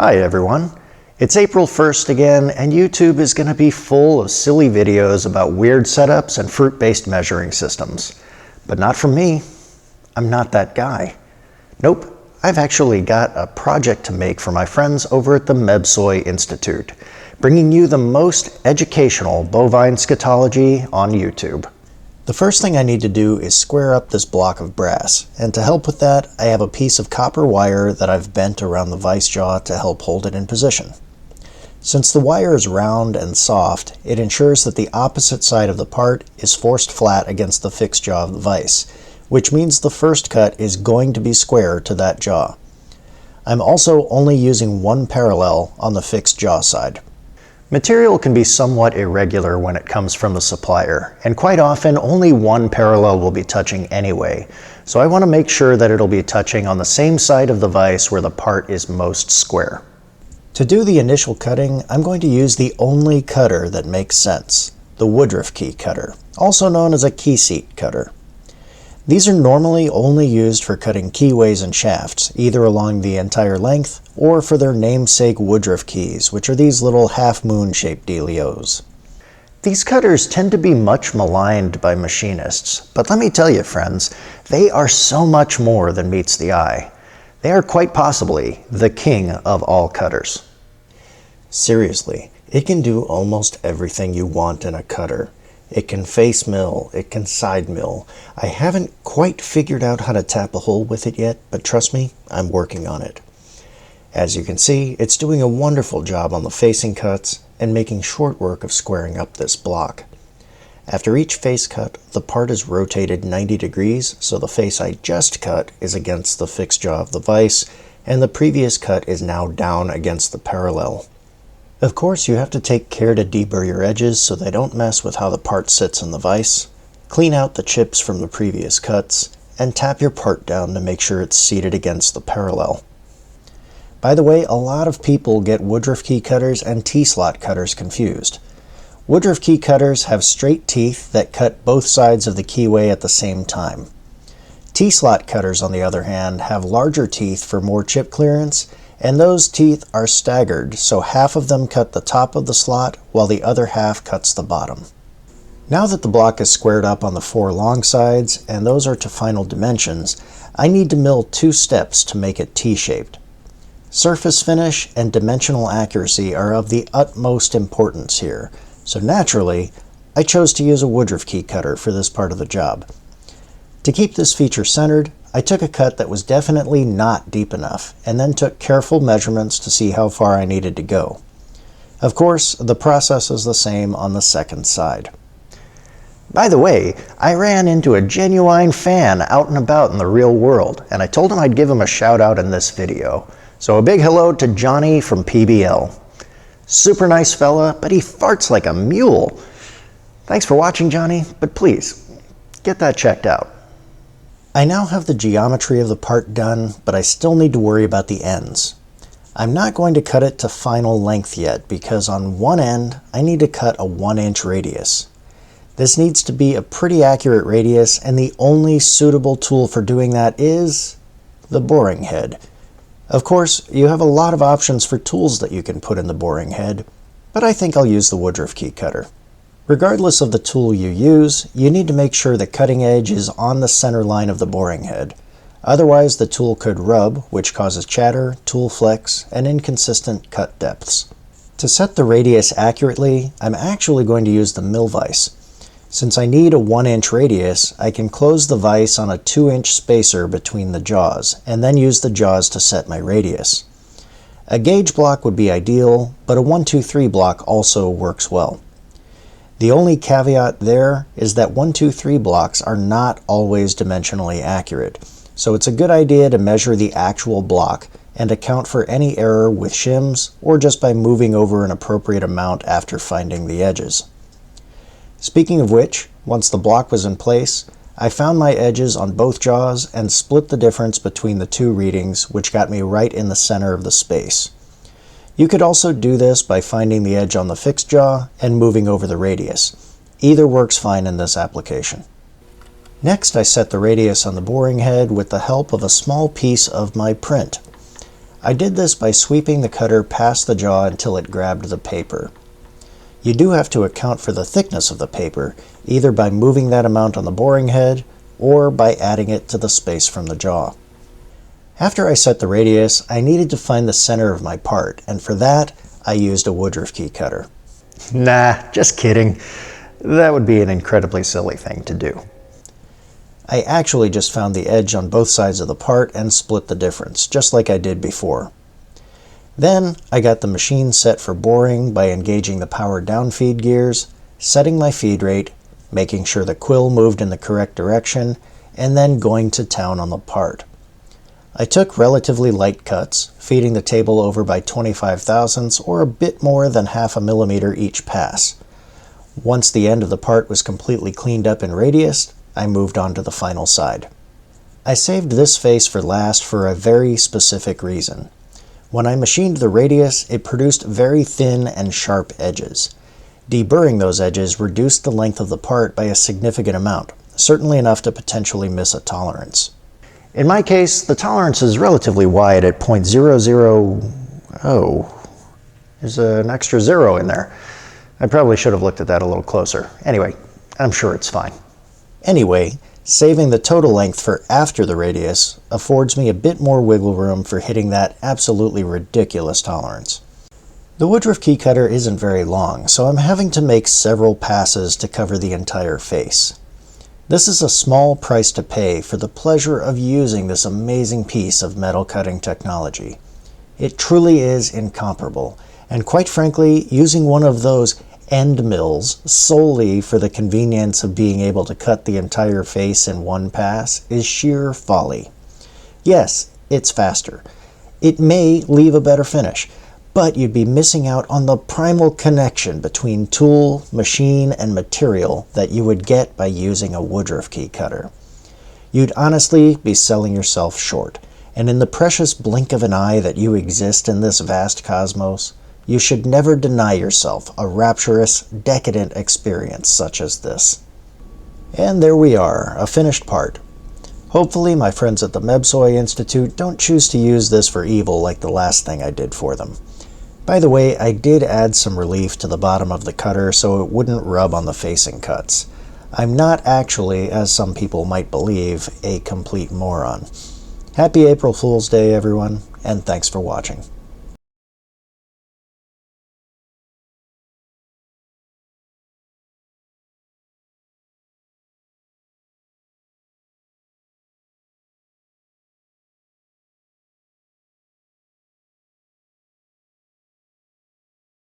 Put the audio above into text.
Hi everyone. It's April 1st again, and YouTube is going to be full of silly videos about weird setups and fruit-based measuring systems. But not from me. I'm not that guy. Nope, I've actually got a project to make for my friends over at the Mebsoy Institute, bringing you the most educational bovine scatology on YouTube. The first thing I need to do is square up this block of brass, and to help with that, I have a piece of copper wire that I've bent around the vice jaw to help hold it in position. Since the wire is round and soft, it ensures that the opposite side of the part is forced flat against the fixed jaw of the vise, which means the first cut is going to be square to that jaw. I'm also only using one parallel on the fixed jaw side. Material can be somewhat irregular when it comes from the supplier, and quite often only one parallel will be touching anyway, so I want to make sure that it'll be touching on the same side of the vise where the part is most square. To do the initial cutting, I'm going to use the only cutter that makes sense, the Woodruff key cutter, also known as a key seat cutter. These are normally only used for cutting keyways and shafts, either along the entire length or for their namesake Woodruff keys, which are these little half-moon shaped dealios. These cutters tend to be much maligned by machinists, but let me tell you friends, they are so much more than meets the eye. They are quite possibly the king of all cutters. Seriously, it can do almost everything you want in a cutter. It can face mill, it can side mill. I haven't quite figured out how to tap a hole with it yet, but trust me, I'm working on it. As you can see, it's doing a wonderful job on the facing cuts and making short work of squaring up this block. After each face cut, the part is rotated 90 degrees, so the face I just cut is against the fixed jaw of the vise, and the previous cut is now down against the parallel. Of course, you have to take care to deburr your edges so they don't mess with how the part sits in the vise. Clean out the chips from the previous cuts, and tap your part down to make sure it's seated against the parallel. By the way, a lot of people get Woodruff key cutters and T-slot cutters confused. Woodruff key cutters have straight teeth that cut both sides of the keyway at the same time. T-slot cutters, on the other hand, have larger teeth for more chip clearance, and those teeth are staggered, so half of them cut the top of the slot while the other half cuts the bottom. Now that the block is squared up on the four long sides, and those are to final dimensions, I need to mill two steps to make it T-shaped. Surface finish and dimensional accuracy are of the utmost importance here, so naturally, I chose to use a Woodruff key cutter for this part of the job. To keep this feature centered, I took a cut that was definitely not deep enough, and then took careful measurements to see how far I needed to go. Of course, the process is the same on the second side. By the way, I ran into a genuine fan out and about in the real world, and I told him I'd give him a shout out in this video. So a big hello to Johnny from PBL. Super nice fella, but he farts like a mule. Thanks for watching, Johnny, but please, get that checked out. I now have the geometry of the part done, but I still need to worry about the ends. I'm not going to cut it to final length yet because on one end I need to cut a 1-inch radius. This needs to be a pretty accurate radius, and the only suitable tool for doing that is the boring head. Of course, you have a lot of options for tools that you can put in the boring head, but I think I'll use the Woodruff key cutter. Regardless of the tool you use, you need to make sure the cutting edge is on the center line of the boring head. Otherwise, the tool could rub, which causes chatter, tool flex, and inconsistent cut depths. To set the radius accurately, I'm actually going to use the mill vise. Since I need a 1-inch radius, I can close the vise on a 2-inch spacer between the jaws, and then use the jaws to set my radius. A gauge block would be ideal, but a 1-2-3 block also works well. The only caveat there is that 1-2-3 blocks are not always dimensionally accurate, so it's a good idea to measure the actual block and account for any error with shims or just by moving over an appropriate amount after finding the edges. Speaking of which, once the block was in place, I found my edges on both jaws and split the difference between the two readings, which got me right in the center of the space. You could also do this by finding the edge on the fixed jaw and moving over the radius. Either works fine in this application. Next, I set the radius on the boring head with the help of a small piece of my print. I did this by sweeping the cutter past the jaw until it grabbed the paper. You do have to account for the thickness of the paper, either by moving that amount on the boring head or by adding it to the space from the jaw. After I set the radius, I needed to find the center of my part, and for that, I used a Woodruff key cutter. Nah, just kidding. That would be an incredibly silly thing to do. I actually just found the edge on both sides of the part and split the difference, just like I did before. Then I got the machine set for boring by engaging the power down feed gears, setting my feed rate, making sure the quill moved in the correct direction, and then going to town on the part. I took relatively light cuts, feeding the table over by 25 thousandths or a bit more than half a millimeter each pass. Once the end of the part was completely cleaned up in radius, I moved on to the final side. I saved this face for last for a very specific reason. When I machined the radius, it produced very thin and sharp edges. Deburring those edges reduced the length of the part by a significant amount, certainly enough to potentially miss a tolerance. In my case, the tolerance is relatively wide at 0.000. There's an extra zero in there. I probably should have looked at that a little closer. Anyway, I'm sure it's fine. Anyway, saving the total length for after the radius affords me a bit more wiggle room for hitting that absolutely ridiculous tolerance. The Woodruff key cutter isn't very long, so I'm having to make several passes to cover the entire face. This is a small price to pay for the pleasure of using this amazing piece of metal cutting technology. It truly is incomparable, and quite frankly, using one of those end mills solely for the convenience of being able to cut the entire face in one pass is sheer folly. Yes, it's faster. It may leave a better finish, but you'd be missing out on the primal connection between tool, machine, and material that you would get by using a Woodruff key cutter. You'd honestly be selling yourself short, and in the precious blink of an eye that you exist in this vast cosmos, you should never deny yourself a rapturous, decadent experience such as this. And there we are, a finished part. Hopefully my friends at the Mebsoy Institute don't choose to use this for evil like the last thing I did for them. By the way, I did add some relief to the bottom of the cutter so it wouldn't rub on the facing cuts. I'm not actually, as some people might believe, a complete moron. Happy April Fool's Day, everyone, and thanks for watching.